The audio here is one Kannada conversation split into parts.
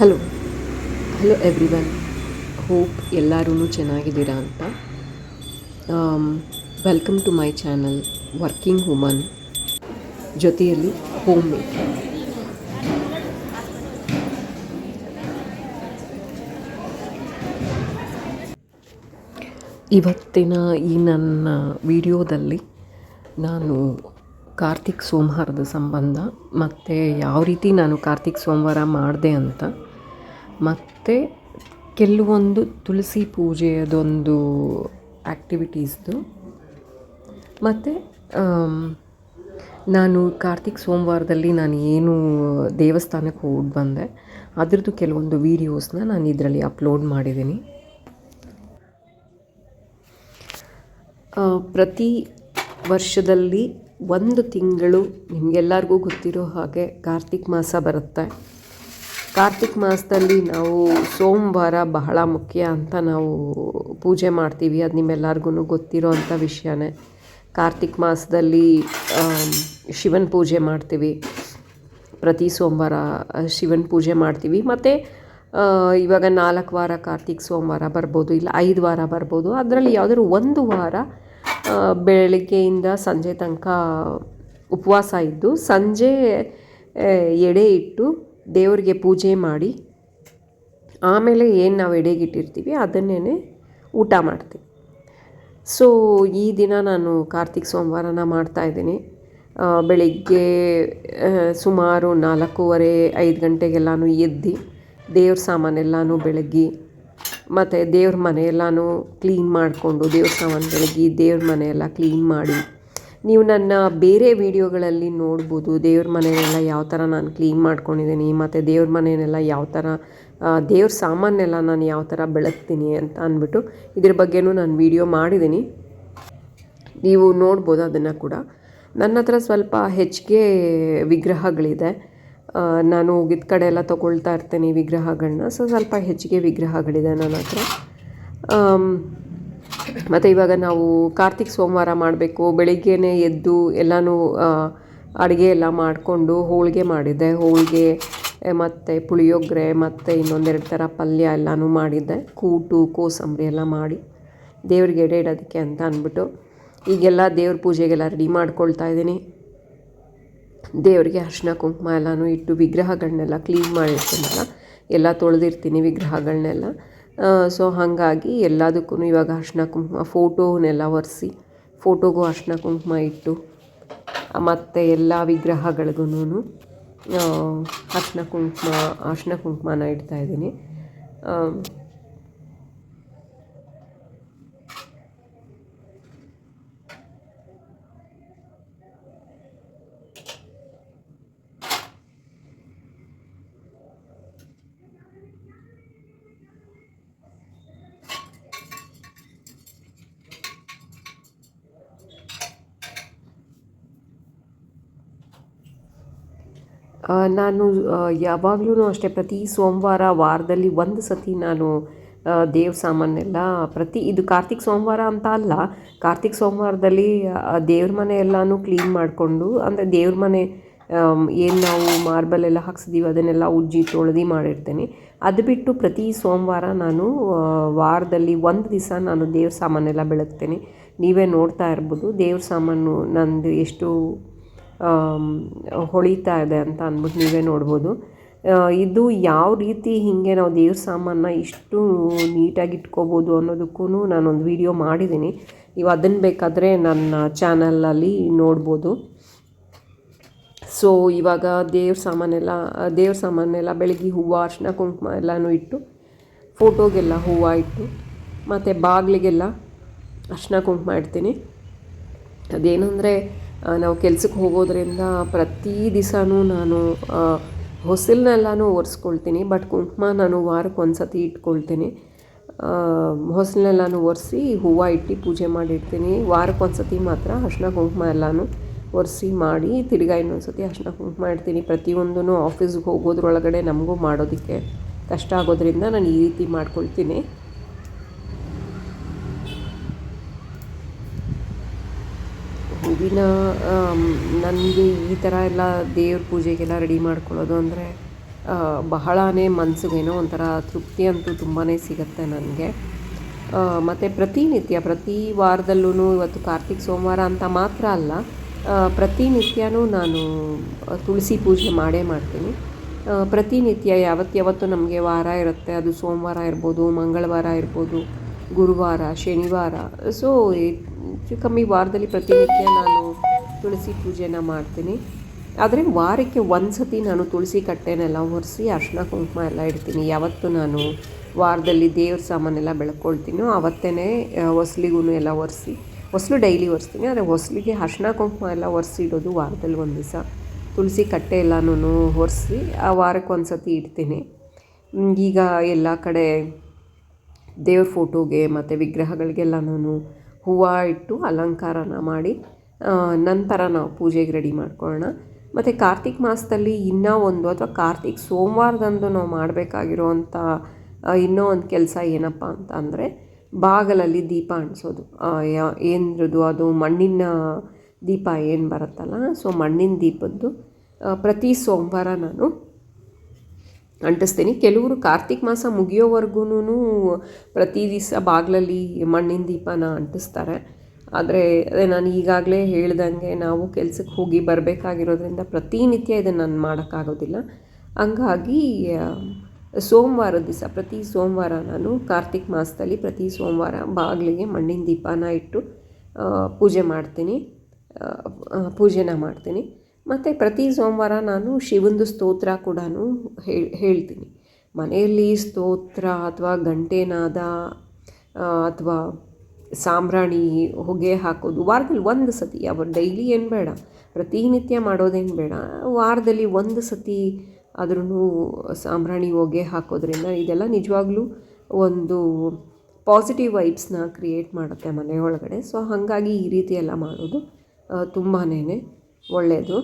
Hello hello everyone. ಹೋಪ್ ಎಲ್ಲರೂ ಚೆನ್ನಾಗಿದ್ದೀರಾ ಅಂತ. Welcome to my channel working woman, ಜೊತೆಯಲ್ಲಿ ಹೋಮ್ ಮೇಕರ್. ಇವತ್ತಿನ ಈ ನನ್ನ ವಿಡಿಯೋದಲ್ಲಿ ನಾನು ಕಾರ್ತಿಕ್ ಸೋಮವಾರದ ಸಂಬಂಧ ಮತ್ತು ಯಾವ ರೀತಿ ನಾನು ಕಾರ್ತಿಕ್ ಸೋಮವಾರ ಮಾಡಿದೆ ಅಂತ, ಮತ್ತು ಕೆಲವೊಂದು ತುಳಸಿ ಪೂಜೆಯದೊಂದು ಆ್ಯಕ್ಟಿವಿಟೀಸ್ದು, ಮತ್ತು ನಾನು ಕಾರ್ತಿಕ್ ಸೋಮವಾರದಲ್ಲಿ ನಾನು ಏನು ದೇವಸ್ಥಾನಕ್ಕೆ ಹೋಗಿ ಬಂದೆ ಅದರದ್ದು ಕೆಲವೊಂದು ವೀಡಿಯೋಸ್ನ ನಾನು ಇದರಲ್ಲಿ ಅಪ್ಲೋಡ್ ಮಾಡಿದ್ದೀನಿ. ಪ್ರತಿ ವರ್ಷದಲ್ಲಿ ಒಂದು ತಿಂಗಳು ನಿಮಗೆಲ್ಲರಿಗೂ ಗೊತ್ತಿರೋ ಹಾಗೆ ಕಾರ್ತಿಕ್ ಮಾಸ ಬರುತ್ತೆ. ಕಾರ್ತಿಕ್ ಮಾಸದಲ್ಲಿ ನಾವು ಸೋಮವಾರ ಬಹಳ ಮುಖ್ಯ ಅಂತ ನಾವು ಪೂಜೆ ಮಾಡ್ತೀವಿ. ಅದು ನಿಮ್ಮೆಲ್ಲರಿಗೂ ಗೊತ್ತಿರೋ ಅಂಥ ವಿಷಯನೇ. ಕಾರ್ತಿಕ್ ಮಾಸದಲ್ಲಿ ಶಿವನ ಪೂಜೆ ಮಾಡ್ತೀವಿ. ಪ್ರತಿ ಸೋಮವಾರ ಶಿವನ ಪೂಜೆ ಮಾಡ್ತೀವಿ. ಮತ್ತು ಇವಾಗ 4 ವಾರ ಕಾರ್ತಿಕ್ ಸೋಮವಾರ ಬರ್ಬೋದು, ಇಲ್ಲ 5 ವಾರ ಬರ್ಬೋದು. ಅದರಲ್ಲಿ ಯಾವುದಾದ್ರು ಒಂದು ವಾರ ಬೆಳಗ್ಗೆಯಿಂದ ಸಂಜೆ ತನಕ ಉಪವಾಸ ಇದ್ದು, ಸಂಜೆ ಎಡೆ ಇಟ್ಟು ದೇವರಿಗೆ ಪೂಜೆ ಮಾಡಿ ಆಮೇಲೆ ಏನು ನಾವು ಎಡೆಗಿಟ್ಟಿರ್ತೀವಿ ಅದನ್ನೇ ಊಟ ಮಾಡ್ತೀವಿ. ಸೊ ಈ ದಿನ ನಾನು ಕಾರ್ತಿಕ್ ಸೋಮವಾರನ ಮಾಡ್ತಾಯಿದ್ದೀನಿ. ಬೆಳಿಗ್ಗೆ ಸುಮಾರು 4:30-5 ಗಂಟೆಗೆಲ್ಲನೂ ಎದ್ದು ದೇವ್ರ ಸಾಮಾನೆಲ್ಲನೂ ಬೆಳಗ್ಗೆ, ಮತ್ತು ದೇವ್ರ ಮನೆಯೆಲ್ಲನೂ ಕ್ಲೀನ್ ಮಾಡಿಕೊಂಡು, ದೇವ್ರ ಸಾಮಾನು ಬೆಳಗ್ಗೆ ದೇವ್ರ ಮನೆಯೆಲ್ಲ ಕ್ಲೀನ್ ಮಾಡಿ, ನೀವು ನನ್ನ ಬೇರೆ ವೀಡಿಯೋಗಳಲ್ಲಿ ನೋಡ್ಬೋದು ದೇವ್ರ ಮನೆಯೆಲ್ಲ ಯಾವ ಥರ ನಾನು ಕ್ಲೀನ್ ಮಾಡ್ಕೊಂಡಿದ್ದೀನಿ, ಮತ್ತು ದೇವ್ರ ಮನೆಯೆಲ್ಲ ಯಾವ ಥರ ದೇವ್ರ ಸಾಮಾನೆಲ್ಲ ನಾನು ಯಾವ ಥರ ಬೆಳಗ್ತೀನಿ ಅಂತ ಅಂದ್ಬಿಟ್ಟು ಇದ್ರ ಬಗ್ಗೆನೂ ನಾನು ವೀಡಿಯೋ ಮಾಡಿದ್ದೀನಿ. ನೀವು ನೋಡ್ಬೋದು ಅದನ್ನು ಕೂಡ. ನನ್ನ ಹತ್ರ ಸ್ವಲ್ಪ ಹೆಚ್ಚಿಗೆ ವಿಗ್ರಹಗಳಿದೆ. ನಾನು ಹೋಗಿದ್ದ ಕಡೆ ಎಲ್ಲ ತೊಗೊಳ್ತಾ ಇರ್ತೀನಿ ವಿಗ್ರಹಗಳನ್ನ. ಸ್ವಲ್ಪ ಹೆಚ್ಚಿಗೆ ವಿಗ್ರಹಗಳಿದೆ ನನ್ನ ಹತ್ರ. ಮತ್ತು ಇವಾಗ ನಾವು ಕಾರ್ತಿಕ್ ಸೋಮವಾರ ಮಾಡಬೇಕು. ಬೆಳಿಗ್ಗೆನೇ ಎದ್ದು ಎಲ್ಲನೂ ಅಡುಗೆ ಎಲ್ಲ ಮಾಡಿಕೊಂಡು ಹೋಳಿಗೆ ಮಾಡಿದ್ದೆ. ಹೋಳಿಗೆ ಮತ್ತು ಪುಳಿಯೋಗರೆ ಮತ್ತು ಇನ್ನೊಂದೆರಡು ಥರ ಪಲ್ಯ ಎಲ್ಲನೂ ಮಾಡಿದ್ದೆ. ಕೂಟು ಕೋಸಂಬರಿ ಎಲ್ಲ ಮಾಡಿ ದೇವ್ರಿಗೆ ಎಡೆ ಇಡೋದಕ್ಕೆ ಅಂತ ಅಂದ್ಬಿಟ್ಟು ಈಗೆಲ್ಲ ದೇವ್ರ ಪೂಜೆಗೆಲ್ಲ ರೆಡಿ ಮಾಡ್ಕೊಳ್ತಾ ಇದ್ದೀನಿ. ದೇವರಿಗೆ ಅರಿಶಿನ ಕುಂಕುಮ ಎಲ್ಲನೂ ಇಟ್ಟು ವಿಗ್ರಹಗಳನ್ನೆಲ್ಲ ಕ್ಲೀನ್ ಮಾಡಿರ್ತೀನಲ್ಲ, ಎಲ್ಲ ತೊಳೆದಿರ್ತೀನಿ ವಿಗ್ರಹಗಳನ್ನೆಲ್ಲ. ಸೊ ಹಾಗಾಗಿ ಎಲ್ಲದಕ್ಕೂ ಇವಾಗ ಅರಿಶಿನ ಕುಂಕುಮ, ಫೋಟೋನೆಲ್ಲ ಒರೆಸಿ ಫೋಟೋಗೂ ಅರಿಶಿನ ಕುಂಕುಮ ಇಟ್ಟು, ಮತ್ತು ಎಲ್ಲ ವಿಗ್ರಹಗಳಿಗೂ ಅರಿಶಿನ ಕುಂಕುಮನ ಇಡ್ತಾಯಿದ್ದೀನಿ. ನಾನು ಯಾವಾಗಲೂ ಅಷ್ಟೇ ಪ್ರತಿ ಸೋಮವಾರ ವಾರದಲ್ಲಿ ಒಂದು ಸತಿ ನಾನು ದೇವ್ರ ಸಾಮಾನೆಲ್ಲ ಇದು ಕಾರ್ತಿಕ್ ಸೋಮವಾರ ಅಂತ ಅಲ್ಲ, ಕಾರ್ತಿಕ್ ಸೋಮವಾರದಲ್ಲಿ ದೇವ್ರ ಮನೆ ಎಲ್ಲನೂ ಕ್ಲೀನ್ ಮಾಡಿಕೊಂಡು, ಅಂದರೆ ದೇವ್ರ ಮನೆ ಏನು ನಾವು ಮಾರ್ಬಲ್ ಎಲ್ಲ ಹಾಕ್ಸಿದ್ದೀವಿ ಅದನ್ನೆಲ್ಲ ಉಜ್ಜಿ ತೊಳೆದು ಮಾಡಿರ್ತೀನಿ. ಅದು ಬಿಟ್ಟು ಪ್ರತಿ ಸೋಮವಾರ ನಾನು ವಾರದಲ್ಲಿ ಒಂದು ದಿವಸ ನಾನು ದೇವ್ರ ಸಾಮಾನೆಲ್ಲ ಬೆಳಗ್ತೀನಿ. ನೀವೇ ನೋಡ್ತಾ ಇರ್ಬೋದು ದೇವ್ರ ಸಾಮಾನು ನಂದು ಎಷ್ಟು ಹೊಳಿತಾ ಇದೆ ಅಂತ ಅಂದ್ಬಿಟ್ಟು ನೀವೇ ನೋಡ್ಬೋದು. ಇದು ಯಾವ ರೀತಿ ಹೀಗೆ ನಾವು ದೇವ್ರ ಸಾಮಾನ ಇಷ್ಟು ನೀಟಾಗಿ ಇಟ್ಕೋಬೋದು ಅನ್ನೋದಕ್ಕೂ ನಾನೊಂದು ವಿಡಿಯೋ ಮಾಡಿದ್ದೀನಿ. ನೀವು ಅದನ್ನು ಬೇಕಾದರೆ ನನ್ನ ಚಾನಲಲ್ಲಿ ನೋಡ್ಬೋದು. ಸೊ ಇವಾಗ ದೇವ್ರ ಸಾಮಾನೆಲ್ಲ ಬೆಳಗ್ಗೆ ಹೂವು ಅರಿಶಿನ ಕುಂಕುಮ ಎಲ್ಲನೂ ಇಟ್ಟು, ಫೋಟೋಗೆಲ್ಲ ಹೂವು ಇಟ್ಟು, ಮತ್ತು ಬಾಗಿಲಿಗೆಲ್ಲ ಅರಿಶಿನ ಕುಂಕುಮ ಇಡ್ತೀನಿ. ಅದೇನು ಅಂದರೆ ನಾವು ಕೆಲ್ಸಕ್ಕೆ ಹೋಗೋದ್ರಿಂದ ಪ್ರತಿ ದಿವಸನೂ ನಾನು ಹೊಸಲನ್ನೆಲ್ಲನೂ ಒರೆಸ್ಕೊಳ್ತೀನಿ. ಬಟ್ ಕುಂಕುಮ ನಾನು ವಾರಕ್ಕೆ ಒಂದು ಸತಿ ಇಟ್ಕೊಳ್ತೀನಿ. ಹೊಸಲನ್ನೆಲ್ಲನೂ ಒರೆಸಿ ಹೂವು ಇಟ್ಟು ಪೂಜೆ ಮಾಡಿಡ್ತೀನಿ. ವಾರಕ್ಕೆ ಒಂದು ಸತಿ ಮಾತ್ರ ಅರಿಶಿನ ಕುಂಕುಮ ಎಲ್ಲನೂ ಒರೆಸಿ ಮಾಡಿ ತಿರ್ಗಾ ಇನ್ನೊಂದು ಸತಿ ಅರಿಶಿನ ಕುಂಕುಮ ಇಡ್ತೀನಿ. ಪ್ರತಿಯೊಂದೂ ಆಫೀಸ್ಗೆ ಹೋಗೋದ್ರೊಳಗಡೆ ನಮಗೂ ಮಾಡೋದಕ್ಕೆ ಕಷ್ಟ ಆಗೋದ್ರಿಂದ ನಾನು ಈ ರೀತಿ ಮಾಡ್ಕೊಳ್ತೀನಿ. ಹೂವಿನ ನನಗೆ ಈ ಥರ ಎಲ್ಲ ದೇವ್ರ ಪೂಜೆಗೆಲ್ಲ ರೆಡಿ ಮಾಡ್ಕೊಳ್ಳೋದು ಅಂದರೆ ಬಹಳನೇ ಮನಸ್ಸಿಗೇನೋ ಒಂಥರ ತೃಪ್ತಿ ಅಂತೂ ತುಂಬಾ ಸಿಗುತ್ತೆ ನನಗೆ. ಮತ್ತು ಪ್ರತಿನಿತ್ಯ ಪ್ರತಿ ವಾರದಲ್ಲೂ ಇವತ್ತು ಕಾರ್ತಿಕ್ ಸೋಮವಾರ ಅಂತ ಮಾತ್ರ ಅಲ್ಲ, ಪ್ರತಿನಿತ್ಯನೂ ನಾನು ತುಳಸಿ ಪೂಜೆ ಮಾಡೇ ಮಾಡ್ತೀನಿ. ಪ್ರತಿನಿತ್ಯ ಯಾವತ್ತು ನಮಗೆ ವಾರ ಇರುತ್ತೆ, ಅದು ಸೋಮವಾರ ಇರ್ಬೋದು, ಮಂಗಳವಾರ ಇರ್ಬೋದು, ಗುರುವಾರ, ಶನಿವಾರ, ಸೊ ಹೆಚ್ಚು ಕಮ್ಮಿ ವಾರದಲ್ಲಿ ಪ್ರತಿನಿತ್ಯ ನಾನು ತುಳಸಿ ಪೂಜೆನ ಮಾಡ್ತೀನಿ. ಆದರೆ ವಾರಕ್ಕೆ ಒಂದು ಸತಿ ನಾನು ತುಳಸಿ ಕಟ್ಟೆನೆಲ್ಲ ಒರೆಸಿ ಅರಿಶಿನ ಕುಂಕುಮ ಎಲ್ಲ ಇಡ್ತೀನಿ. ಯಾವತ್ತು ನಾನು ವಾರದಲ್ಲಿ ದೇವ್ರ ಸಾಮಾನೆಲ್ಲ ಬೆಳ್ಕೊಳ್ತೀನೋ ಆವತ್ತೇ ಹೊಸ್ಲಿಗೂ ಎಲ್ಲ ಒರೆಸಿ, ಹೊಸಲು ಡೈಲಿ ಒರೆಸ್ತೀನಿ, ಆದರೆ ಹೊಸಲಿಗೆ ಅರಿಶಿನ ಕುಂಕುಮ ಎಲ್ಲ ಒರೆಸಿ ಇಡೋದು ವಾರದಲ್ಲಿ ಒಂದು ದಿವಸ. ತುಳಸಿ ಕಟ್ಟೆ ಎಲ್ಲನೂ ಒರೆಸಿ ಆ ವಾರಕ್ಕೆ ಒಂದು ಸತಿ ಇಡ್ತೀನಿ. ಈಗ ಎಲ್ಲ ಕಡೆ ದೇವ್ರ ಫೋಟೋಗೆ ಮತ್ತು ವಿಗ್ರಹಗಳಿಗೆಲ್ಲನೂ ಹೂವು ಇಟ್ಟು ಅಲಂಕಾರನ ಮಾಡಿ ನಂತರ ನಾವು ಪೂಜೆಗೆ ರೆಡಿ ಮಾಡ್ಕೊಳ್ಳೋಣ. ಮತ್ತು ಕಾರ್ತಿಕ್ ಮಾಸದಲ್ಲಿ ಇನ್ನೂ ಒಂದು ಅಥವಾ ಕಾರ್ತಿಕ್ ಸೋಮವಾರದಂದು ನಾವು ಮಾಡಬೇಕಾಗಿರೋವಂಥ ಇನ್ನೂ ಒಂದು ಕೆಲಸ ಏನಪ್ಪ ಅಂತ ಅಂದರೆ ಬಾಗಿಲಲ್ಲಿ ದೀಪ ಅಂಟಿಸೋದು. ಏನದು ಅದು ಮಣ್ಣಿನ ದೀಪ ಏನು ಬರುತ್ತಲ್ಲ, ಸೊ ಮಣ್ಣಿನ ದೀಪದ್ದು ಪ್ರತಿ ಸೋಮವಾರ ನಾನು ಅಂಟಿಸ್ತೀನಿ. ಕೆಲವರು ಕಾರ್ತಿಕ್ ಮಾಸ ಮುಗಿಯೋವರೆಗೂ ಪ್ರತಿ ದಿವಸ ಬಾಗಿಲಲ್ಲಿ ಮಣ್ಣಿನ ದೀಪನ ಅಂಟಿಸ್ತಾರೆ. ಆದರೆ ಅದೇ ನಾನು ಈಗಾಗಲೇ ಹೇಳ್ದಂಗೆ ನಾವು ಕೆಲಸಕ್ಕೆ ಹೋಗಿ ಬರಬೇಕಾಗಿರೋದ್ರಿಂದ ಪ್ರತಿನಿತ್ಯ ಇದನ್ನು ನಾನು ಮಾಡೋಕ್ಕಾಗೋದಿಲ್ಲ. ಹಂಗಾಗಿ ಸೋಮವಾರದ ದಿವಸ ಪ್ರತಿ ಸೋಮವಾರ ನಾನು ಕಾರ್ತಿಕ್ ಮಾಸದಲ್ಲಿ ಪ್ರತಿ ಸೋಮವಾರ ಬಾಗಿಲಿಗೆ ಮಣ್ಣಿನ ದೀಪನ ಇಟ್ಟು ಪೂಜೆನ ಮಾಡ್ತೀನಿ. ಮತ್ತು ಪ್ರತಿ ಸೋಮವಾರ ನಾನು ಶಿವಂದು ಸ್ತೋತ್ರ ಕೂಡ ಹೇಳ್ತೀನಿ. ಮನೆಯಲ್ಲಿ ಸ್ತೋತ್ರ ಅಥವಾ ಗಂಟೆನಾದ ಅಥವಾ ಸಾಂಬ್ರಾಣಿ ಹೊಗೆ ಹಾಕೋದು ವಾರದಲ್ಲಿ ಒಂದು ಸತಿ, ಡೈಲಿ ಏನು ಬೇಡ, ಪ್ರತಿನಿತ್ಯ ಮಾಡೋದೇನು ಬೇಡ, ವಾರದಲ್ಲಿ ಒಂದು ಸತಿ ಆದ್ರೂ ಸಾಂಬ್ರಾಣಿ ಹೊಗೆ ಹಾಕೋದ್ರಿಂದ ಇದೆಲ್ಲ ನಿಜವಾಗ್ಲೂ ಒಂದು ಪಾಸಿಟಿವ್ ವೈಬ್ಸ್ನ ಕ್ರಿಯೇಟ್ ಮಾಡುತ್ತೆ ಮನೆಯೊಳಗಡೆ. ಸೊ ಹಾಗಾಗಿ ಈ ರೀತಿ ಎಲ್ಲ ಮಾಡೋದು ತುಂಬಾ ಒಳ್ಳೆಯದು.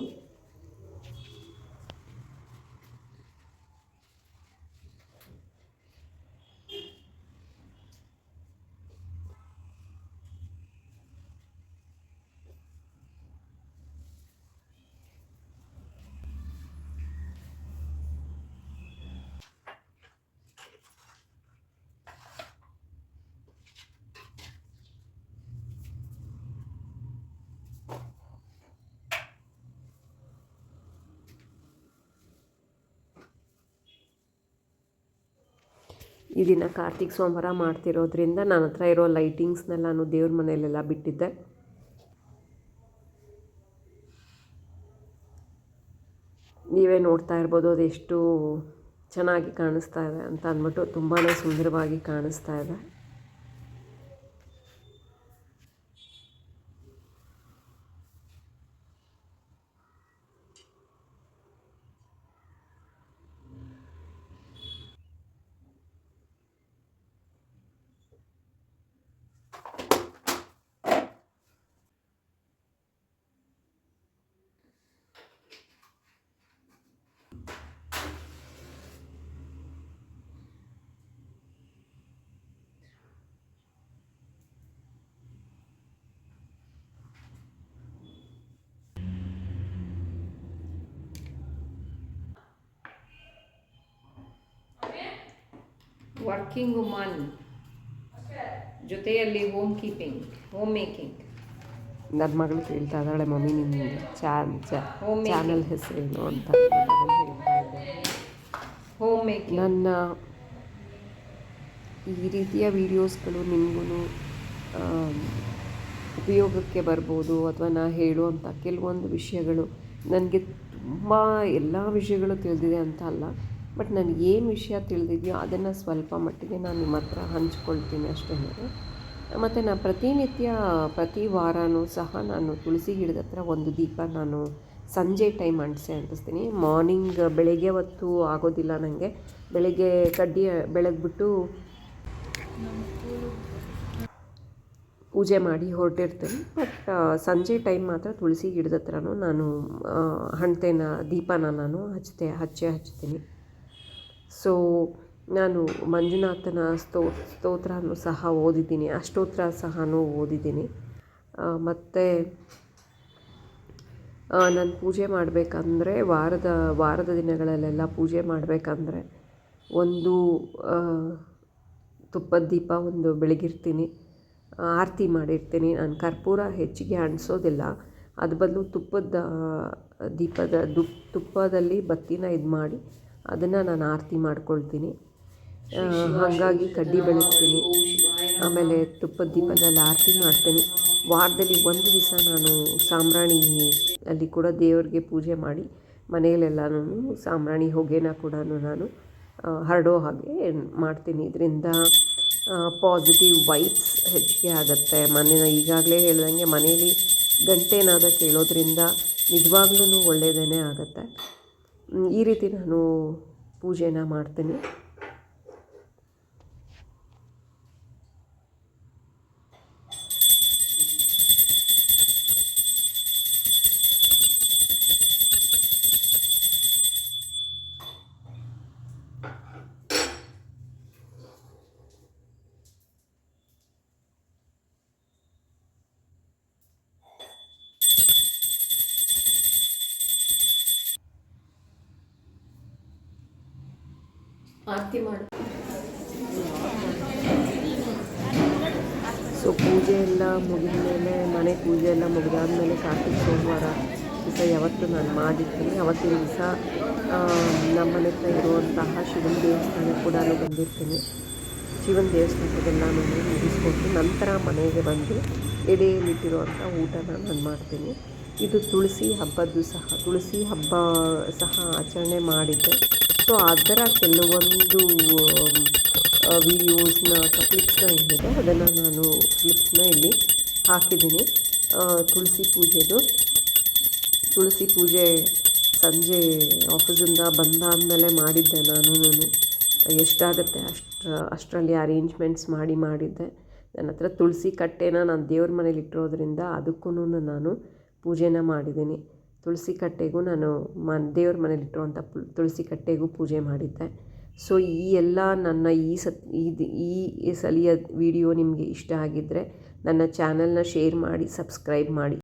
ಈ ದಿನ ಕಾರ್ತಿಕ್ ಸೋಮವಾರ ಮಾಡ್ತಿರೋದ್ರಿಂದ ನನ್ನ ಹತ್ರ ಇರೋ ಲೈಟಿಂಗ್ಸ್ನೆಲ್ಲ ನಾನು ದೇವ್ರ ಮನೆಯಲ್ಲೆಲ್ಲ ಬಿಟ್ಟಿದ್ದೆ. ನೀವೇ ನೋಡ್ತಾ ಇರ್ಬೋದು ಅದು ಎಷ್ಟು ಚೆನ್ನಾಗಿ ಕಾಣಿಸ್ತಾ ಇದೆ ಅಂತ ಅಂದ್ಬಿಟ್ಟು, ತುಂಬಾ ಸುಂದರವಾಗಿ ಕಾಣಿಸ್ತಾ ಇದೆ. ವರ್ಕಿಂಗ್ ವುಮನ್ ಜೊತೆಯಲ್ಲಿ ಹೋಮ್ ಮೇಕಿಂಗ್. ನನ್ನ ಮಗಳು ಕೇಳ್ತಾ ಇದ್ದಾಳೆ, ಮಮ್ಮಿ ನಿಮ್ಮ ಚಾನಲ್ ಹೆಸರೇನು ಅಂತ. Home making. ನನ್ನ ಈ ರೀತಿಯ ವೀಡಿಯೋಸ್ಗಳು ನಿಮಗೂ ಉಪಯೋಗಕ್ಕೆ ಬರ್ಬೋದು, ಅಥವಾ ನಾನು ಹೇಳುವಂಥ ಕೆಲವೊಂದು ವಿಷಯಗಳು ನನಗೆ ತುಂಬ ಎಲ್ಲ ವಿಷಯಗಳು ತಿಳಿದಿದೆ ಅಂತ ಅಲ್ಲ, ಬಟ್ ನನಗೆ ಏನು ವಿಷಯ ತಿಳಿದಿದೆಯೋ ಅದನ್ನು ಸ್ವಲ್ಪ ಮಟ್ಟಿಗೆ ನಾನು ನಿಮ್ಮ ಹತ್ರ ಹಂಚ್ಕೊಳ್ತೀನಿ ಅಷ್ಟೇ. ಮತ್ತು ನಾನು ಪ್ರತಿ ವಾರವೂ ಸಹ ನಾನು ತುಳಸಿ ಗಿಡದ ಹತ್ರ ಒಂದು ದೀಪ ನಾನು ಸಂಜೆ ಟೈಮ್ ಅಂಟಿಸ್ತೀನಿ. ಮಾರ್ನಿಂಗ್ ಬೆಳಗ್ಗೆ ಹೊತ್ತು ಆಗೋದಿಲ್ಲ ನನಗೆ, ಬೆಳಗ್ಗೆ ಕಡ್ಡಿ ಬೆಳಗ್ಬಿಟ್ಟು ಪೂಜೆ ಮಾಡಿ ಹೊರಟಿರ್ತೀನಿ. ಬಟ್ ಸಂಜೆ ಟೈಮ್ ಮಾತ್ರ ತುಳಸಿ ಗಿಡದ ಹತ್ರನೂ ನಾನು ದೀಪನ ನಾನು ಹಚ್ತೀನಿ. ಸೊ ನಾನು ಮಂಜುನಾಥನ ಸ್ತೋತ್ರನೂ ಸಹ ಓದಿದ್ದೀನಿ, ಅಷ್ಟೋತ್ರ ಸಹ ಓದಿದ್ದೀನಿ. ಮತ್ತು ನಾನು ಪೂಜೆ ಮಾಡಬೇಕಂದ್ರೆ ವಾರದ ದಿನಗಳಲ್ಲೆಲ್ಲ ಪೂಜೆ ಮಾಡಬೇಕಂದ್ರೆ ಒಂದು ತುಪ್ಪದ ದೀಪ ಒಂದು ಬೆಳಗಿರ್ತೀನಿ, ಆರತಿ ಮಾಡಿರ್ತೀನಿ. ನಾನು ಕರ್ಪೂರ ಹೆಚ್ಚಿಗೆ ಅಂಟಿಸೋದಿಲ್ಲ, ಅದ್ರ ಬದಲು ತುಪ್ಪದಲ್ಲಿ ಬತ್ತಿನ ಇದು ಮಾಡಿ ಅದನ್ನು ನಾನು ಆರತಿ ಮಾಡ್ಕೊಳ್ತೀನಿ. ಹಾಗಾಗಿ ಕಡ್ಡಿ ಬೆಳಗ್ತೀನಿ, ಆಮೇಲೆ ತುಪ್ಪದ ದೀಪದಲ್ಲಿ ಆರತಿ ಮಾಡ್ತೀನಿ. ವಾರದಲ್ಲಿ ಒಂದು ದಿವಸ ನಾನು ಸಾಂಬ್ರಾಣಿ ಅಲ್ಲಿ ಕೂಡ ದೇವ್ರಿಗೆ ಪೂಜೆ ಮಾಡಿ ಮನೆಯಲ್ಲೆಲ್ಲನೂ ಸಾಂಬ್ರಾಣಿ ಹೊಗೆನ ಕೂಡ ನಾನು ಹರಡೋ ಹಾಗೆ ಮಾಡ್ತೀನಿ. ಇದರಿಂದ ಪಾಸಿಟಿವ್ ವೈಬ್ಸ್ ಹೆಚ್ಚಿಗೆ ಆಗುತ್ತೆ. ಈಗಾಗಲೇ ಹೇಳ್ದಂಗೆ ಮನೇಲಿ ಗಂಟೆನಾದ ಕೇಳೋದ್ರಿಂದ ನಿಜವಾಗ್ಲೂ ಒಳ್ಳೆಯದೇ ಆಗುತ್ತೆ. ಈ ರೀತಿ ನಾನು ಪೂಜೆನ ಮಾಡ್ತೀನಿ. ಆರತಿ ಮಾಡಿ ಸೊ ಪೂಜೆ ಎಲ್ಲ ಮುಗಿದ ಮೇಲೆ, ಮನೆ ಪೂಜೆ ಎಲ್ಲ ಮುಗಿದಾದ್ಮೇಲೆ ಕಾರ್ತಿಕ್ ಸೋಮವಾರ ದಿವಸ ಯಾವತ್ತು ನಾನು ಮಾಡಿರ್ತೀನಿ. ಅವತ್ತಿನ ದಿವಸ ನಮ್ಮ ಮನೆ ಹತ್ರ ಇರುವಂತಹ ಶಿವನ ದೇವಸ್ಥಾನಕ್ಕೆ ಕೂಡ ಬಂದಿರ್ತೀನಿ. ಶಿವನ ದೇವಸ್ಥಾನಕ್ಕೆಲ್ಲನೂ ಮುಗಿಸ್ಕೊಟ್ಟು ನಂತರ ಮನೆಗೆ ಬಂದು ಎಡೆಯಲ್ಲಿಟ್ಟಿರುವಂಥ ಊಟನ ನಾನು ಮಾಡ್ತೀನಿ. ಇದು ತುಳಸಿ ಹಬ್ಬ ಸಹ ಆಚರಣೆ ಮಾಡಿದ್ದೆ. ಸೊ ಅದರ ಕೆಲವೊಂದು ವಿಡಿಯೋಸ್ನ ಕ್ಲಿಪ್ಸ್ನ ಏನಿದೆ ಅದನ್ನು ನಾನು ಕ್ಲಿಪ್ಸ್ನ ಇಲ್ಲಿ ಹಾಕಿದ್ದೀನಿ. ತುಳಸಿ ಪೂಜೆ ಸಂಜೆ ಆಫೀಸಿಂದ ಬಂದಾದಮೇಲೆ ಮಾಡಿದ್ದೆ. ನಾನು ಎಷ್ಟಾಗುತ್ತೆ ಅಷ್ಟರಲ್ಲಿ ಅರೇಂಜ್ಮೆಂಟ್ಸ್ ಮಾಡಿದ್ದೆ. ನನ್ನ ಹತ್ರ ತುಳಸಿ ಕಟ್ಟೆನ ನಾನು ದೇವ್ರ ಮನೇಲಿ ಇಟ್ಟಿರೋದ್ರಿಂದ ಅದಕ್ಕೂ ನಾನು ಪೂಜೆನ ಮಾಡಿದ್ದೀನಿ. ತುಳಸಿ ಕಟ್ಟೆಗೂ ನಾನು ದೇವ್ರ ಮನೇಲಿ ಇಟ್ಟಿರುವಂಥ ತುಳಸಿ ಕಟ್ಟೆಗೂ ಪೂಜೆ ಮಾಡಿದ್ದೆ. ಸೊ ಈ ಎಲ್ಲ ನನ್ನ ಈ ಸಲಿಯ ವಿಡಿಯೋ ನಿಮಗೆ ಇಷ್ಟ ಆಗಿದ್ದರೆ ನನ್ನ ಚಾನಲ್ನ ಶೇರ್ ಮಾಡಿ, ಸಬ್ಸ್ಕ್ರೈಬ್ ಮಾಡಿ.